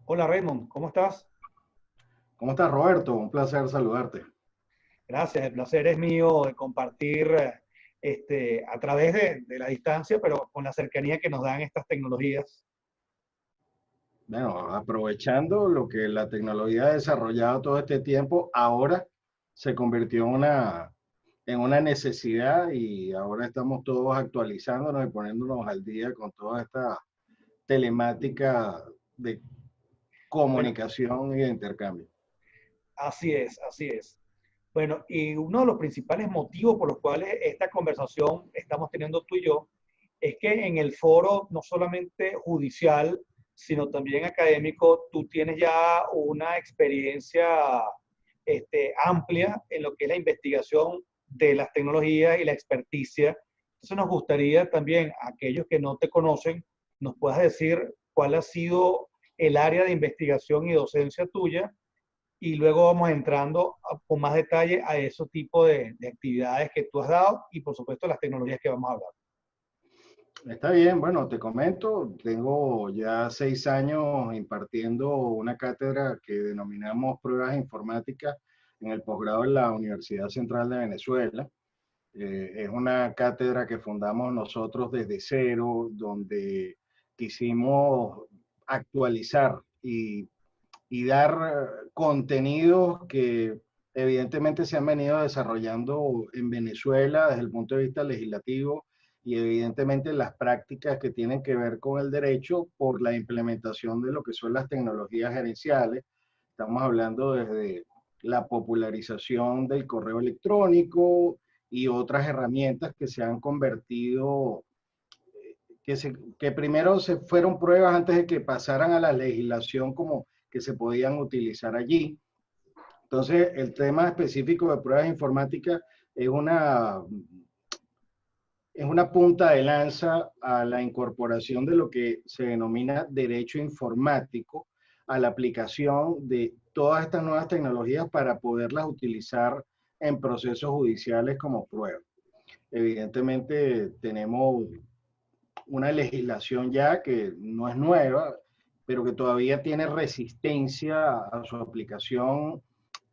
Hola Raymond, ¿cómo estás? ¿Cómo estás, Roberto? Un placer saludarte. Gracias, el placer es mío de compartir a través de la distancia, pero con la cercanía que nos dan estas tecnologías. Bueno, aprovechando lo que la tecnología ha desarrollado todo este tiempo, ahora se convirtió en una necesidad y ahora estamos todos actualizándonos y poniéndonos al día con toda esta telemática de Bueno, comunicación y de intercambio. así es, así es. Bueno, y uno de los principales motivos por los cuales esta conversación estamos teniendo tú y yo es que en el foro, no solamente judicial, sino también académico, tú tienes ya una experiencia amplia en lo que es la investigación de las tecnologías y la experticia. Entonces nos gustaría también, a aquellos que no te conocen, nos puedas decir cuál ha sido el área de investigación y docencia tuya y luego vamos entrando con más detalle a esos tipos de actividades que tú has dado y por supuesto las tecnologías que vamos a hablar. Está bien, bueno, te comento, tengo ya 6 años impartiendo una cátedra que denominamos pruebas informáticas en el posgrado en la Universidad Central de Venezuela. Es una cátedra que fundamos nosotros desde cero, donde quisimos actualizar y dar contenidos que evidentemente se han venido desarrollando en Venezuela desde el punto de vista legislativo y evidentemente las prácticas que tienen que ver con el derecho por la implementación de lo que son las tecnologías gerenciales. Estamos hablando desde la popularización del correo electrónico y otras herramientas que se han convertido, que primero se fueron pruebas antes de que pasaran a la legislación como que se podían utilizar allí. Entonces, el tema específico de pruebas informáticas es una punta de lanza a la incorporación de lo que se denomina derecho informático, a la aplicación de todas estas nuevas tecnologías para poderlas utilizar en procesos judiciales como prueba. Evidentemente tenemos una legislación ya que no es nueva, pero que todavía tiene resistencia a su aplicación,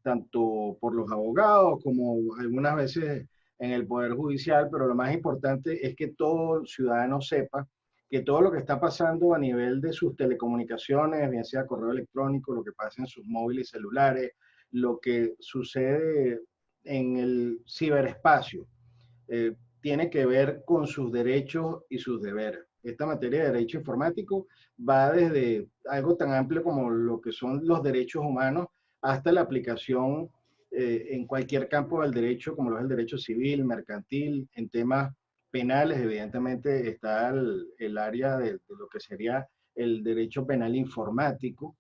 tanto por los abogados como algunas veces en el Poder Judicial, pero lo más importante es que todo ciudadano sepa que todo lo que está pasando a nivel de sus telecomunicaciones, bien sea correo electrónico, lo que pasa en sus móviles celulares, lo que sucede en el ciberespacio, tiene que ver con sus derechos y sus deberes. Esta materia de derecho informático va desde algo tan amplio como lo que son los derechos humanos hasta la aplicación en cualquier campo del derecho, como lo es el derecho civil, mercantil, en temas penales, evidentemente está el área de lo que sería el derecho penal informático.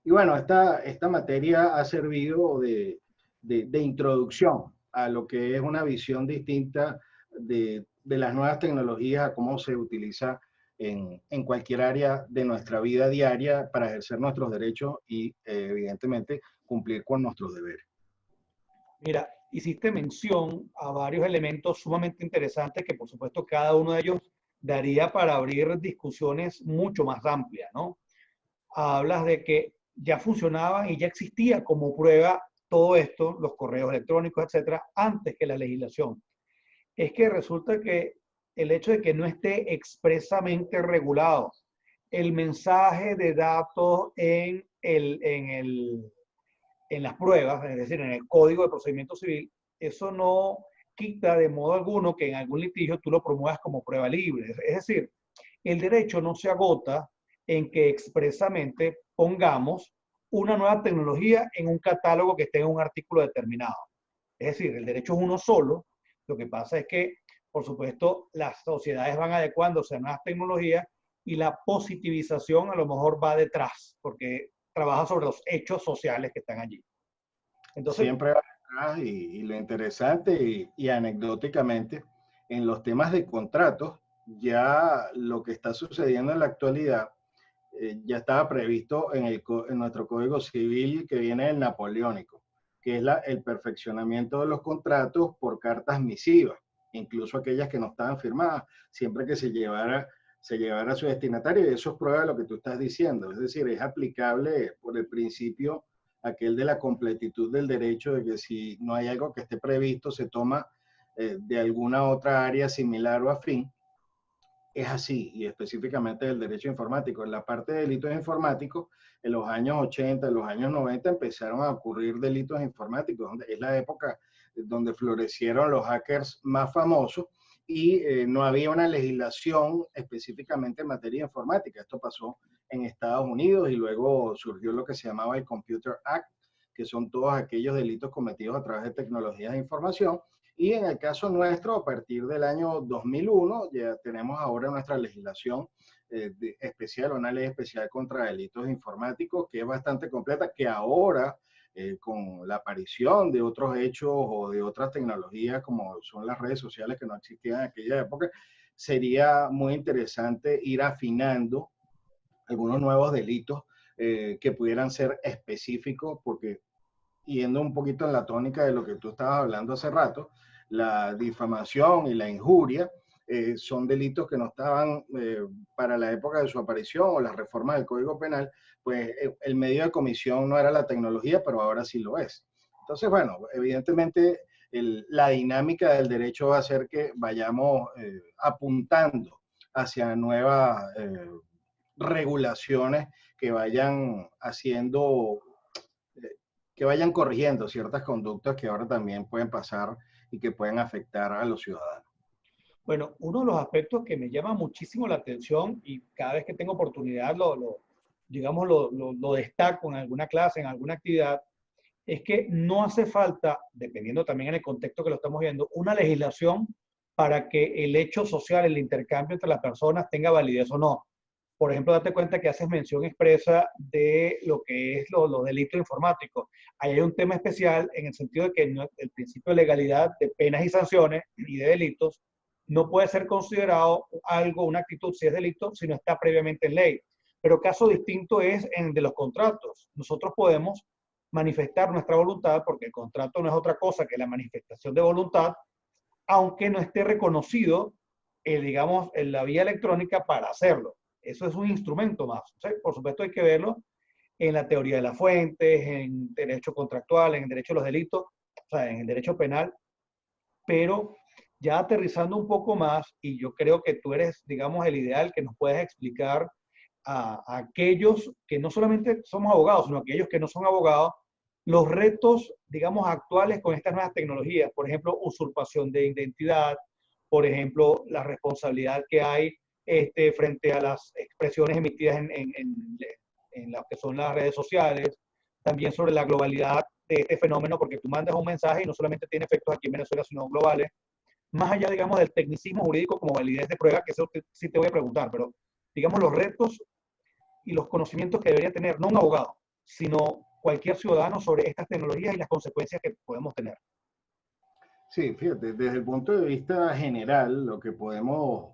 Y bueno, esta materia ha servido de introducción a lo que es una visión distinta de las nuevas tecnologías, a cómo se utiliza en cualquier área de nuestra vida diaria para ejercer nuestros derechos y evidentemente cumplir con nuestros deberes. Mira, hiciste mención a varios elementos sumamente interesantes que por supuesto cada uno de ellos daría para abrir discusiones mucho más amplias, ¿no? Hablas de que ya funcionaba y ya existía como prueba todo esto, los correos electrónicos, etcétera, antes que la legislación. Es que resulta que el hecho de que no esté expresamente regulado el mensaje de datos en las pruebas, es decir, en el Código de Procedimiento Civil, eso no quita de modo alguno que en algún litigio tú lo promuevas como prueba libre. Es decir, el derecho no se agota en que expresamente pongamos una nueva tecnología en un catálogo que esté en un artículo determinado. Es decir, el derecho es uno solo. Lo que pasa es que, por supuesto, las sociedades van adecuándose a nuevas tecnologías y la positivización a lo mejor va detrás, porque trabaja sobre los hechos sociales que están allí. Entonces, Siempre va atrás y lo interesante y anecdóticamente, en los temas de contratos, ya lo que está sucediendo en la actualidad ya estaba previsto en nuestro Código Civil que viene del Napoleónico, que es el perfeccionamiento de los contratos por cartas misivas, incluso aquellas que no estaban firmadas, siempre que se llevara a su destinatario, y eso es prueba de lo que tú estás diciendo. Es decir, es aplicable por el principio aquel de la completitud del derecho, de que si no hay algo que esté previsto, se toma de alguna otra área similar o afín. Es así, y específicamente del derecho informático. En la parte de delitos informáticos, en los años 80, en los años 90 empezaron a ocurrir delitos informáticos, donde es la época donde florecieron los hackers más famosos, y no había una legislación específicamente en materia informática. Esto pasó en Estados Unidos y luego surgió lo que se llamaba el Computer Act, que son todos aquellos delitos cometidos a través de tecnologías de información. Y en el caso nuestro, a partir del año 2001, ya tenemos ahora nuestra legislación especial, una ley especial contra delitos informáticos, que es bastante completa, que ahora, con la aparición de otros hechos o de otras tecnologías, como son las redes sociales que no existían en aquella época, sería muy interesante ir afinando algunos nuevos delitos que pudieran ser específicos, porque yendo un poquito en la tónica de lo que tú estabas hablando hace rato, la difamación y la injuria son delitos que no estaban para la época de su aparición o las reformas del Código Penal, pues el medio de comisión no era la tecnología, pero ahora sí lo es. Entonces, bueno, evidentemente la dinámica del derecho va a hacer que vayamos apuntando hacia nuevas regulaciones que vayan haciendo que vayan corrigiendo ciertas conductas que ahora también pueden pasar y que pueden afectar a los ciudadanos. Bueno, uno de los aspectos que me llama muchísimo la atención y cada vez que tengo oportunidad digamos, lo destaco en alguna clase, en alguna actividad, es que no hace falta, dependiendo también en el contexto que lo estamos viendo, una legislación para que el hecho social, el intercambio entre las personas tenga validez o no. Por ejemplo, date cuenta que haces mención expresa de lo que es los delitos informáticos. Ahí hay un tema especial en el sentido de que el principio de legalidad de penas y sanciones y de delitos no puede ser considerado algo, una actitud, si es delito, si no está previamente en ley. Pero caso distinto es en el de los contratos. Nosotros podemos manifestar nuestra voluntad, porque el contrato no es otra cosa que la manifestación de voluntad, aunque no esté reconocido, digamos, en la vía electrónica para hacerlo. Eso es un instrumento más. ¿Sí? Por supuesto hay que verlo en la teoría de las fuentes, en derecho contractual, en el derecho a los delitos, o sea, en el derecho penal, pero ya aterrizando un poco más, y yo creo que tú eres, digamos, el ideal que nos puedes explicar a aquellos que no solamente somos abogados, sino a aquellos que no son abogados, los retos, digamos, actuales con estas nuevas tecnologías, por ejemplo, usurpación de identidad, por ejemplo, la responsabilidad que hay frente a las expresiones emitidas en las que son las redes sociales, también sobre la globalidad de este fenómeno, porque tú mandas un mensaje y no solamente tiene efectos aquí en Venezuela, sino globales, más allá, digamos, del tecnicismo jurídico como validez de prueba, que eso sí te voy a preguntar, pero digamos los retos y los conocimientos que debería tener, no un abogado, sino cualquier ciudadano sobre estas tecnologías y las consecuencias que podemos tener. Sí, fíjate, desde el punto de vista general, lo que podemos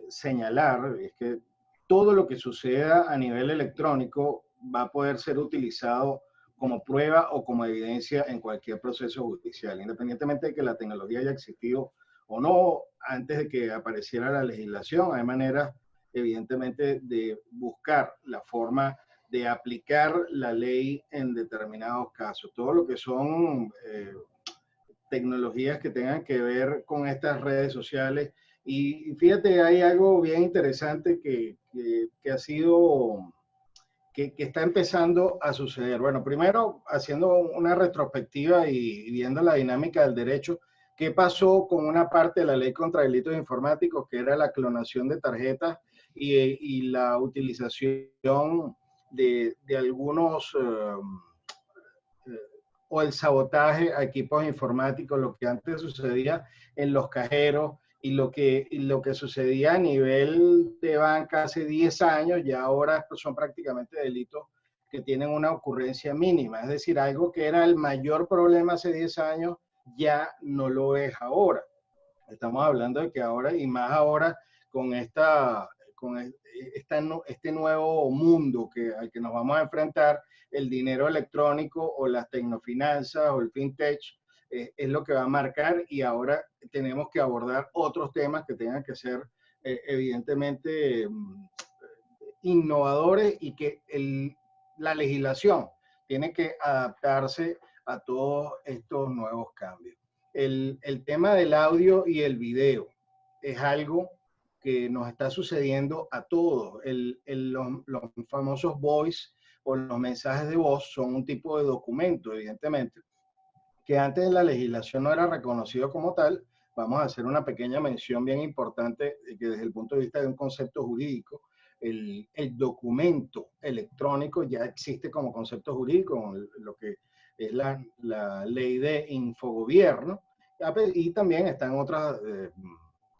señalar es que todo lo que suceda a nivel electrónico va a poder ser utilizado como prueba o como evidencia en cualquier proceso judicial, independientemente de que la tecnología haya existido o no antes de que apareciera la legislación. Hay maneras, evidentemente, de buscar la forma de aplicar la ley en determinados casos. Todo lo que son tecnologías que tengan que ver con estas redes sociales. Y fíjate, hay algo bien interesante que ha sido, que está empezando a suceder. Bueno, primero, haciendo una retrospectiva y viendo la dinámica del derecho, ¿qué pasó con una parte de la ley contra delitos informáticos, que era la clonación de tarjetas y la utilización de algunos o el sabotaje a equipos informáticos, lo que antes sucedía en los cajeros y lo que sucedía a nivel de banca hace 10 años, ya ahora son prácticamente delitos que tienen una ocurrencia mínima. Es decir, algo que era el mayor problema hace 10 años ya no lo es ahora. Estamos hablando de que ahora, y más ahora, con este nuevo mundo al que nos vamos a enfrentar, el dinero electrónico o las tecnofinanzas o el fintech, es lo que va a marcar, y ahora tenemos que abordar otros temas que tengan que ser evidentemente innovadores y que la legislación tiene que adaptarse a todos estos nuevos cambios. El tema del audio y el video es algo que nos está sucediendo a todos. Los famosos voice o los mensajes de voz son un tipo de documento, evidentemente, que antes de la legislación no era reconocido como tal. Vamos a hacer una pequeña mención bien importante, que desde el punto de vista de un concepto jurídico, el documento electrónico ya existe como concepto jurídico, lo que es la ley de infogobierno, y también están otras,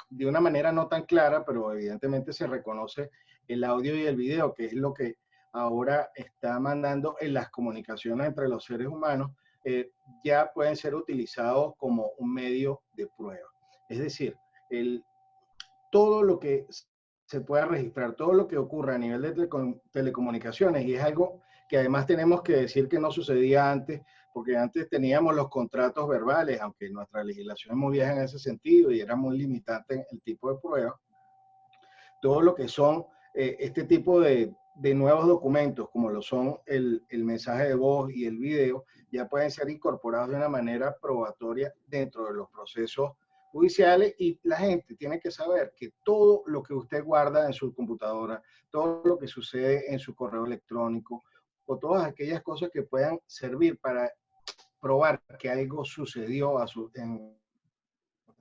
de una manera no tan clara, pero evidentemente se reconoce el audio y el video, que es lo que ahora está mandando en las comunicaciones entre los seres humanos, ya pueden ser utilizados como un medio de prueba. Es decir, todo lo que se pueda registrar, todo lo que ocurra a nivel de telecomunicaciones, y es algo que además tenemos que decir que no sucedía antes, porque antes teníamos los contratos verbales, aunque nuestra legislación es muy vieja en ese sentido y era muy limitante en el tipo de pruebas. Todo lo que son este tipo de nuevos documentos, como lo son el mensaje de voz y el video, ya pueden ser incorporados de una manera probatoria dentro de los procesos judiciales, y la gente tiene que saber que todo lo que usted guarda en su computadora, todo lo que sucede en su correo electrónico, o todas aquellas cosas que puedan servir para probar que algo sucedió en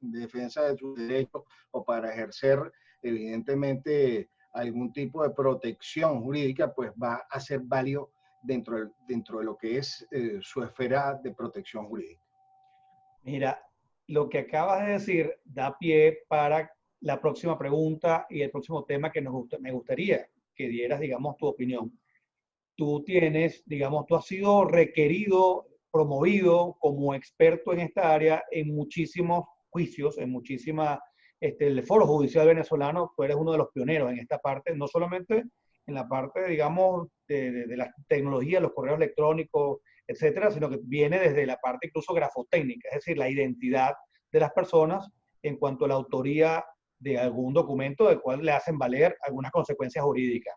defensa de sus derechos o para ejercer evidentemente algún tipo de protección jurídica, pues va a ser válido dentro de lo que es su esfera de protección jurídica. Mira, lo que acabas de decir da pie para la próxima pregunta y el próximo tema que me gustaría que dieras, digamos, tu opinión. Tú tienes, digamos, tú has sido requerido, promovido como experto en esta área en muchísimos juicios, en muchísimas, el Foro Judicial Venezolano, tú eres uno de los pioneros en esta parte, no solamente en la parte, digamos, de la tecnología, los correos electrónicos, etcétera, sino que viene desde la parte incluso grafotécnica, es decir, la identidad de las personas en cuanto a la autoría de algún documento del cual le hacen valer algunas consecuencias jurídicas.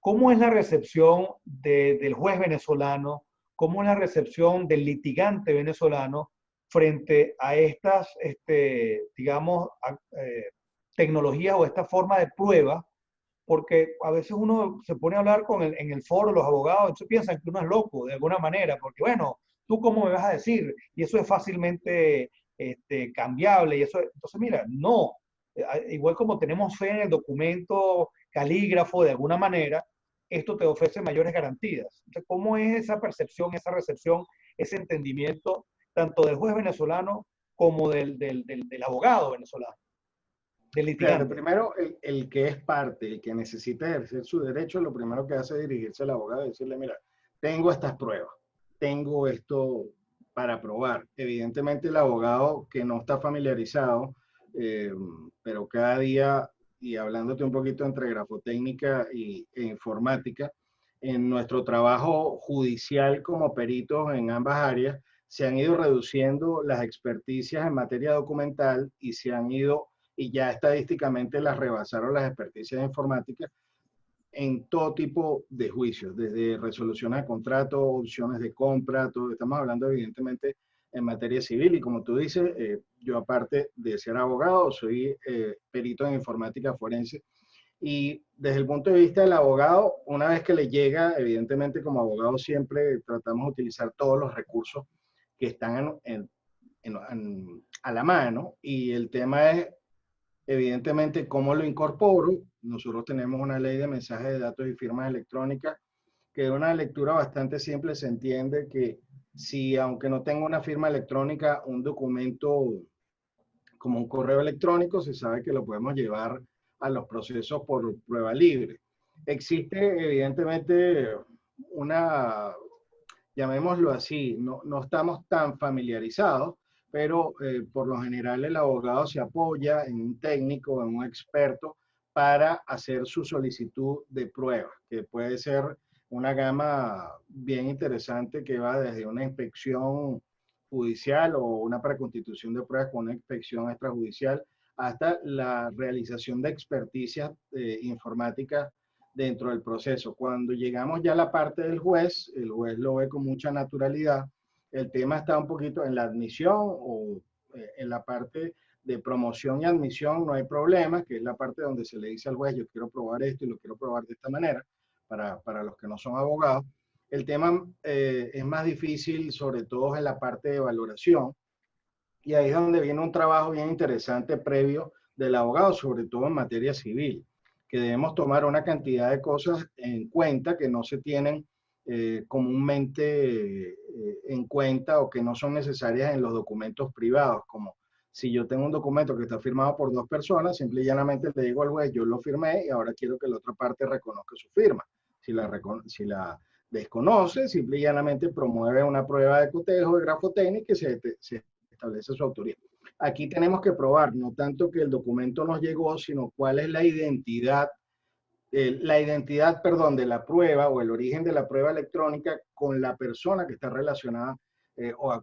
¿Cómo es la recepción del juez venezolano? ¿Cómo es la recepción del litigante venezolano frente a estas, digamos, tecnologías o esta forma de prueba? Porque a veces uno se pone a hablar en el foro, los abogados, entonces piensan que uno es loco de alguna manera, porque bueno, ¿tú cómo me vas a decir? Y eso es fácilmente cambiable. Y eso, entonces, mira, no. Igual como tenemos fe en el documento calígrafo de alguna manera, esto te ofrece mayores garantías. Entonces, ¿cómo es esa percepción, esa recepción, ese entendimiento, tanto del juez venezolano como del abogado venezolano, del Claro, litigante? primero el que es parte, el que necesita ejercer su derecho, lo primero que hace es dirigirse al abogado y decirle, mira, tengo estas pruebas, tengo esto para probar. Evidentemente el abogado que no está familiarizado, eh, pero cada día, y hablándote un poquito entre grafotécnica e informática, en nuestro trabajo judicial como peritos en ambas áreas, se han ido reduciendo las experticias en materia documental y se han ido, y ya estadísticamente las rebasaron las experticias informáticas en todo tipo de juicios, desde resoluciones de contrato, opciones de compra, todo. Estamos hablando evidentemente en materia civil, y como tú dices, yo aparte de ser abogado, soy perito en informática forense, y desde el punto de vista del abogado, una vez que le llega, evidentemente como abogado siempre tratamos de utilizar todos los recursos que están a la mano, y el tema es evidentemente cómo lo incorporo. Nosotros tenemos una ley de mensajes de datos y firmas electrónicas que de una lectura bastante simple se entiende que si, aunque no tenga una firma electrónica, un documento como un correo electrónico, se sabe que lo podemos llevar a los procesos por prueba libre. Existe evidentemente una, llamémoslo así, no estamos tan familiarizados, pero por lo general el abogado se apoya en un técnico, en un experto, para hacer su solicitud de prueba, que puede ser una gama bien interesante que va desde una inspección judicial o una preconstitución de pruebas con una inspección extrajudicial hasta la realización de experticias informáticas dentro del proceso. Cuando llegamos ya a la parte del juez, el juez lo ve con mucha naturalidad. El tema está un poquito en la admisión o en la parte de promoción y admisión, no hay problema, que es la parte donde se le dice al juez, yo quiero probar esto y lo quiero probar de esta manera, para los que no son abogados. El tema es más difícil, sobre todo en la parte de valoración, y ahí es donde viene un trabajo bien interesante previo del abogado, sobre todo en materia civil, que debemos tomar una cantidad de cosas en cuenta que no se tienen comúnmente en cuenta o que no son necesarias en los documentos privados, como si yo tengo un documento que está firmado por dos personas, simple y llanamente le digo al juez, yo lo firmé y ahora quiero que la otra parte reconozca su firma. Si la desconoce, simple y llanamente promueve una prueba de cotejo, de grafotécnica y se establece su autoría. Aquí tenemos que probar no tanto que el documento nos llegó, sino cuál es la identidad, perdón, de la prueba o el origen de la prueba electrónica con la persona que está relacionada o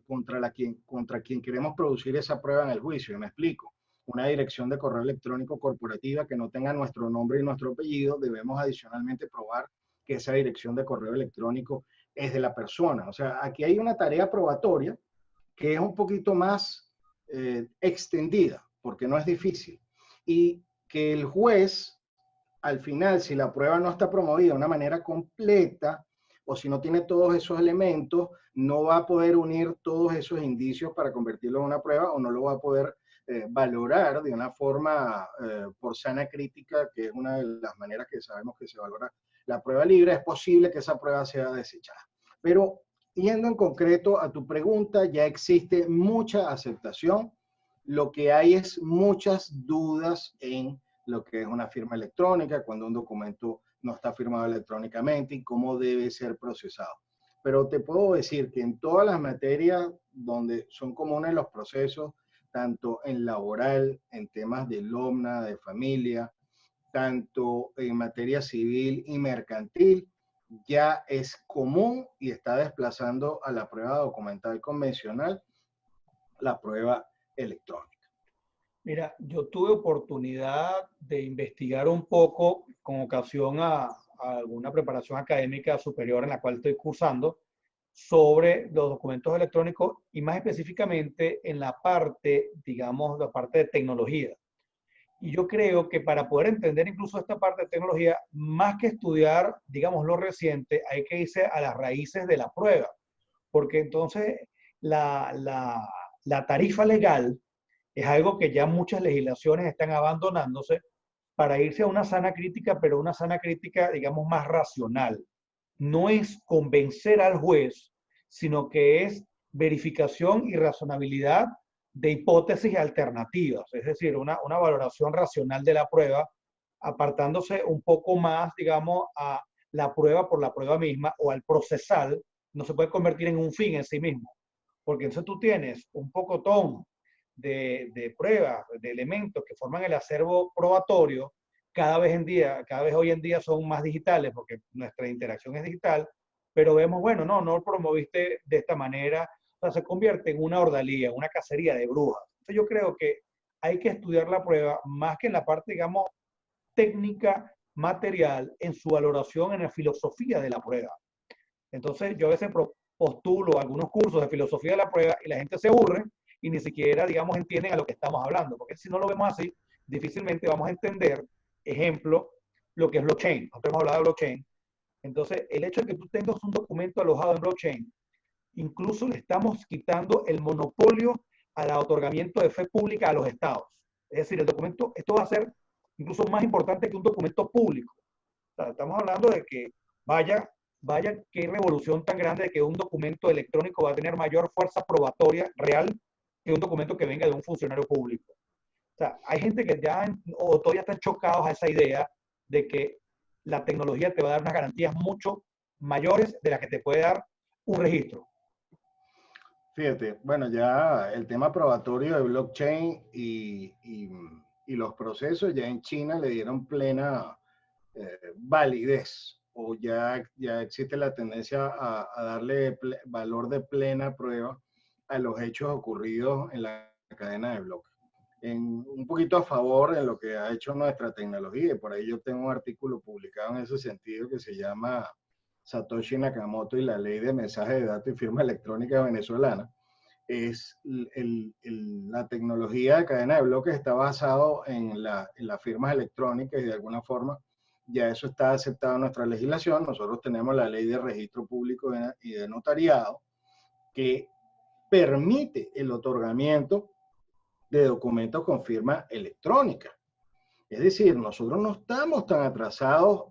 contra quien queremos producir esa prueba en el juicio. Me explico. Una dirección de correo electrónico corporativa que no tenga nuestro nombre y nuestro apellido, debemos adicionalmente probar que esa dirección de correo electrónico es de la persona. O sea, aquí hay una tarea probatoria que es un poquito más extendida, porque no es difícil. Y que el juez al final, si la prueba no está promovida de una manera completa o si no tiene todos esos elementos, no va a poder unir todos esos indicios para convertirlo en una prueba o no lo va a poder valorar de una forma por sana crítica, que es una de las maneras que sabemos que se valora la prueba libre. Es posible que esa prueba sea desechada. Pero yendo en concreto a tu pregunta, ya existe mucha aceptación. Lo que hay es muchas dudas en lo que es una firma electrónica, cuando un documento no está firmado electrónicamente y cómo debe ser procesado. Pero te puedo decir que en todas las materias donde son comunes los procesos, tanto en laboral, en temas de LOMNA, de familia, tanto en materia civil y mercantil, ya es común y está desplazando a la prueba documental convencional la prueba electrónica. Mira, yo tuve oportunidad de investigar un poco con ocasión a alguna preparación académica superior en la cual estoy cursando sobre los documentos electrónicos y más específicamente en la parte, digamos, la parte de tecnología. Y yo creo que para poder entender incluso esta parte de tecnología, más que estudiar, digamos, lo reciente, hay que irse a las raíces de la prueba, porque entonces la tarifa legal es algo que ya muchas legislaciones están abandonándose para irse a una sana crítica, pero una sana crítica, digamos, más racional. No es convencer al juez, sino que es verificación y razonabilidad de hipótesis alternativas, es decir, una valoración racional de la prueba, apartándose un poco más, digamos, a la prueba por la prueba misma o al procesal, no se puede convertir en un fin en sí mismo, porque entonces tú tienes un pocotón de pruebas, de elementos que forman el acervo probatorio, cada vez hoy en día son más digitales porque nuestra interacción es digital, pero vemos, bueno, no lo promoviste de esta manera, o sea, se convierte en una ordalía, una cacería de brujas. Entonces yo creo que hay que estudiar la prueba más que en la parte, digamos, técnica, material, en su valoración, en la filosofía de la prueba. Entonces yo a veces postulo algunos cursos de filosofía de la prueba y la gente se aburre y ni siquiera, digamos, entienden a lo que estamos hablando, porque si no lo vemos así, difícilmente vamos a entender, ejemplo, lo que es blockchain. Nosotros hemos hablado de blockchain. Entonces, el hecho de que tú tengas un documento alojado en blockchain, incluso le estamos quitando el monopolio al otorgamiento de fe pública a los estados. Es decir, el documento, esto va a ser incluso más importante que un documento público. O sea, estamos hablando de que vaya qué revolución tan grande de que un documento electrónico va a tener mayor fuerza probatoria real que un documento que venga de un funcionario público. O sea, hay gente que ya o todavía están chocados a esa idea de que la tecnología te va a dar unas garantías mucho mayores de las que te puede dar un registro. Fíjate, bueno, ya el tema probatorio de blockchain y los procesos ya en China le dieron plena validez o ya existe la tendencia a darle valor de plena prueba a los hechos ocurridos en la cadena de bloques. un poquito a favor en lo que ha hecho nuestra tecnología, y por ahí yo tengo un artículo publicado en ese sentido que se llama Satoshi Nakamoto y la ley de mensajes de datos y firma electrónica venezolana. Es la tecnología de cadena de bloques está basado en las firmas electrónicas, y de alguna forma ya eso está aceptado en nuestra legislación. Nosotros tenemos la ley de registro público y de notariado que permite el otorgamiento de documentos con firma electrónica. Es decir, nosotros no estamos tan atrasados,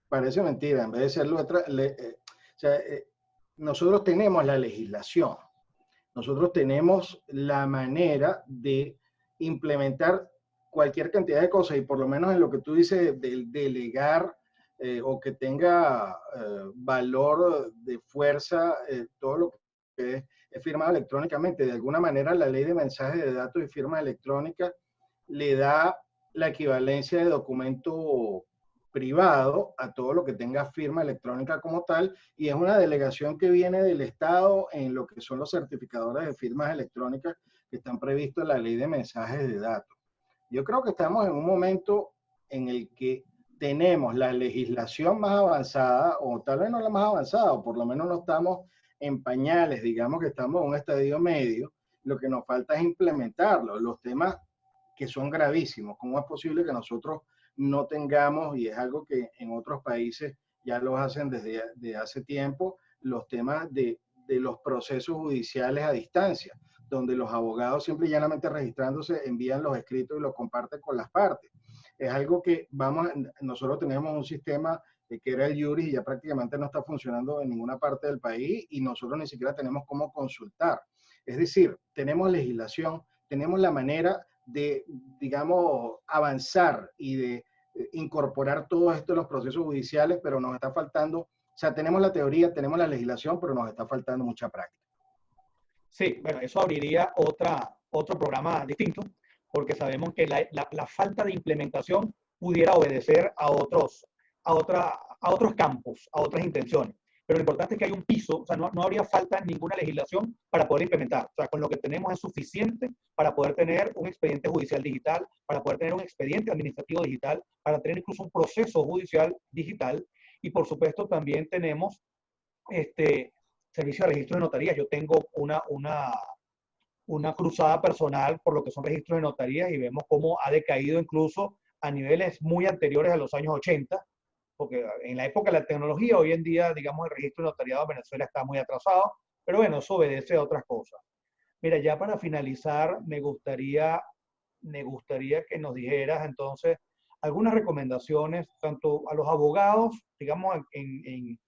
parece mentira, en vez de serlo, nosotros tenemos la legislación, nosotros tenemos la manera de implementar cualquier cantidad de cosas, y por lo menos en lo que tú dices del delegar o que tenga valor de fuerza, todo lo que es firmado electrónicamente. De alguna manera la ley de mensajes de datos y firma electrónica le da la equivalencia de documento privado a todo lo que tenga firma electrónica como tal, y es una delegación que viene del Estado en lo que son los certificadores de firmas electrónicas que están previstos en la ley de mensajes de datos. Yo creo que estamos en un momento en el que tenemos la legislación más avanzada, o tal vez no la más avanzada, o por lo menos no estamos en pañales, digamos que estamos en un estadio medio. Lo que nos falta es implementarlo. Los temas que son gravísimos, ¿cómo es posible que nosotros no tengamos, y es algo que en otros países ya lo hacen desde hace tiempo, los temas de los procesos judiciales a distancia, donde los abogados simple y llanamente registrándose envían los escritos y los comparten con las partes? Es algo que nosotros tenemos un sistema que era el Juris y ya prácticamente no está funcionando en ninguna parte del país, y nosotros ni siquiera tenemos cómo consultar. Es decir, tenemos legislación, tenemos la manera de, digamos, avanzar y de incorporar todo esto en los procesos judiciales, pero nos está faltando, o sea, tenemos la teoría, tenemos la legislación, pero nos está faltando mucha práctica. Sí, bueno, eso abriría otro programa distinto, porque sabemos que la falta de implementación pudiera obedecer a otros campos, a otras intenciones. Pero lo importante es que hay un piso, o sea, no habría falta ninguna legislación para poder implementar. O sea, con lo que tenemos es suficiente para poder tener un expediente judicial digital, para poder tener un expediente administrativo digital, para tener incluso un proceso judicial digital. Y por supuesto también tenemos servicio de registro de notarías. Yo tengo una cruzada personal por lo que son registros de notarías, y vemos cómo ha decaído incluso a niveles muy anteriores a los años 80, porque en la época de la tecnología, hoy en día, digamos, el registro de notariado en Venezuela está muy atrasado, pero bueno, eso obedece a otras cosas. Mira, ya para finalizar, me gustaría que nos dijeras entonces algunas recomendaciones, tanto a los abogados, digamos, en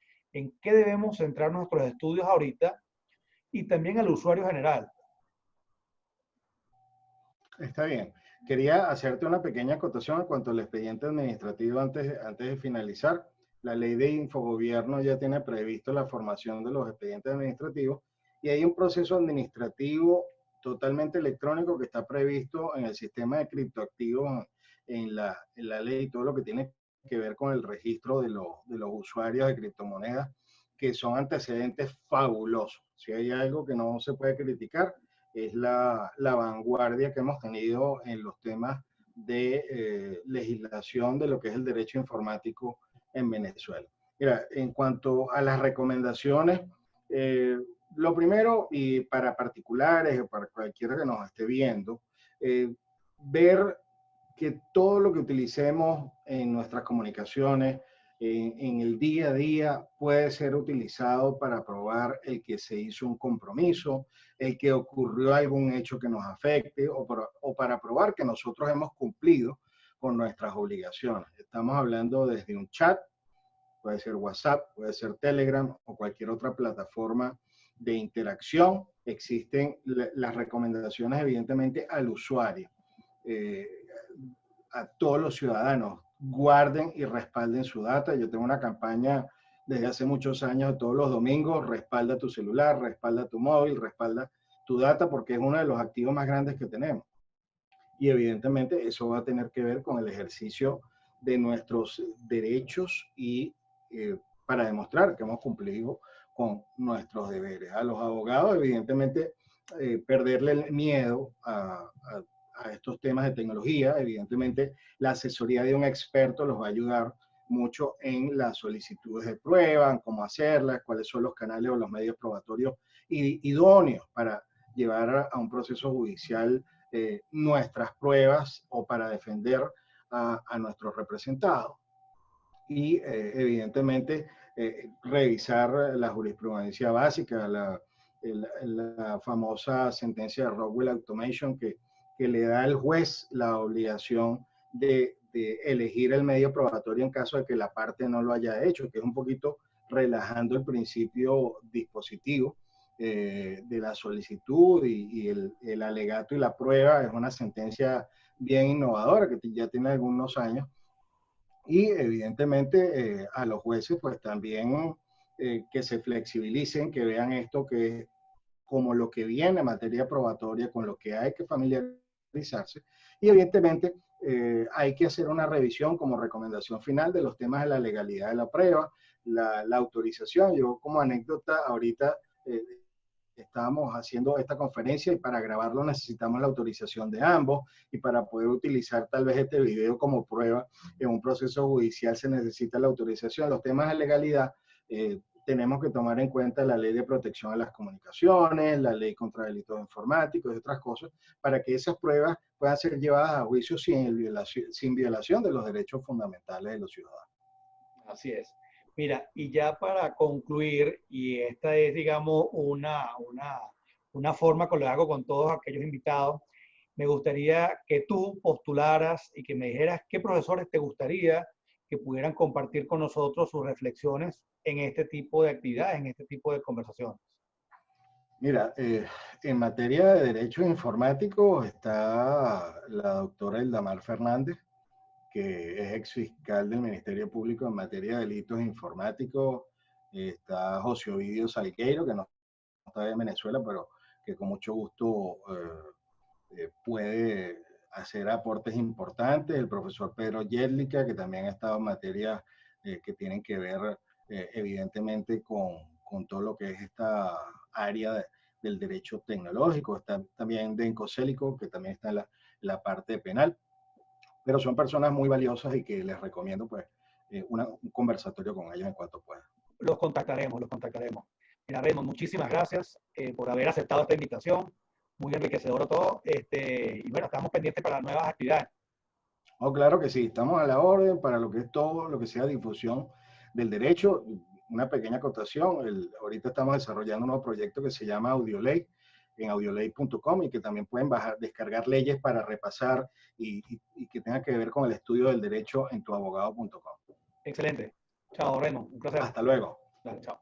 qué debemos centrar nuestros estudios ahorita, y también al usuario general. Está bien. Quería hacerte una pequeña acotación en cuanto al expediente administrativo antes de finalizar. La ley de infogobierno ya tiene previsto la formación de los expedientes administrativos, y hay un proceso administrativo totalmente electrónico que está previsto en el sistema de criptoactivos en la ley, todo lo que tiene que ver con el registro de los usuarios de criptomonedas, que son antecedentes fabulosos. Si hay algo que no se puede criticar, es la vanguardia que hemos tenido en los temas de legislación de lo que es el derecho informático en Venezuela. Mira, en cuanto a las recomendaciones, lo primero, y para particulares o para cualquiera que nos esté viendo, ver que todo lo que utilicemos en nuestras comunicaciones, en el día a día, puede ser utilizado para probar el que se hizo un compromiso, el que ocurrió algún hecho que nos afecte, o para probar que nosotros hemos cumplido con nuestras obligaciones. Estamos hablando desde un chat, puede ser WhatsApp, puede ser Telegram o cualquier otra plataforma de interacción. Existen las recomendaciones evidentemente al usuario, a todos los ciudadanos, guarden y respalden su data. Yo tengo una campaña desde hace muchos años, todos los domingos: respalda tu celular, respalda tu móvil, respalda tu data, porque es uno de los activos más grandes que tenemos. Y evidentemente eso va a tener que ver con el ejercicio de nuestros derechos y para demostrar que hemos cumplido con nuestros deberes. A los abogados, evidentemente, perderle el miedo a estos temas de tecnología. Evidentemente, la asesoría de un experto los va a ayudar mucho en las solicitudes de prueba, en cómo hacerlas, cuáles son los canales o los medios probatorios idóneos para llevar a un proceso judicial nuestras pruebas o para defender a nuestros representados. Y evidentemente revisar la jurisprudencia básica, la famosa sentencia de Rockwell Automation que le da al juez la obligación de elegir el medio probatorio en caso de que la parte no lo haya hecho, que es un poquito relajando el principio dispositivo de la solicitud y el alegato y la prueba. Es una sentencia bien innovadora que ya tiene algunos años. Y evidentemente a los jueces pues también que se flexibilicen, que vean esto que es como lo que viene en materia probatoria, con lo que hay que familiarizarse. Y evidentemente hay que hacer una revisión como recomendación final de los temas de la legalidad de la prueba, la autorización. Yo como anécdota ahorita estábamos haciendo esta conferencia y para grabarlo necesitamos la autorización de ambos y para poder utilizar tal vez este video como prueba en un proceso judicial se necesita la autorización. Los temas de legalidad tenemos que tomar en cuenta la ley de protección a las comunicaciones, la ley contra delitos informáticos y otras cosas para que esas pruebas puedan ser llevadas a juicio sin violación de los derechos fundamentales de los ciudadanos. Así es. Mira, y ya para concluir, y esta es, digamos, una forma que lo hago con todos aquellos invitados, me gustaría que tú postularas y que me dijeras qué profesores te gustaría que pudieran compartir con nosotros sus reflexiones en este tipo de actividades, en este tipo de conversaciones. Mira, en materia de derechos informáticos está la doctora Ildamar Fernández, que es ex fiscal del Ministerio Público en materia de delitos informáticos. Está José Ovidio Salgueiro, que no está en Venezuela, pero que con mucho gusto puede hacer aportes importantes. El profesor Pedro Yerlica, que también ha estado en materias que tienen que ver evidentemente con todo lo que es esta área del derecho tecnológico. Está también Denko Célico, que también está en la parte penal. Pero son personas muy valiosas y que les recomiendo pues un conversatorio con ellos en cuanto pueda. Los contactaremos, los contactaremos. Mira, Raymond, muchísimas gracias por haber aceptado esta invitación. Muy enriquecedor todo. Y bueno, estamos pendientes para nuevas actividades. Oh, claro que sí, estamos a la orden para lo que es todo, lo que sea difusión del derecho. Una pequeña acotación, ahorita estamos desarrollando un nuevo proyecto que se llama Audioley en audioley.com y que también pueden descargar leyes para repasar y que tenga que ver con el estudio del derecho en tuabogado.com. Excelente. Chao, Raymond. Un placer. Hasta luego. Dale, chao.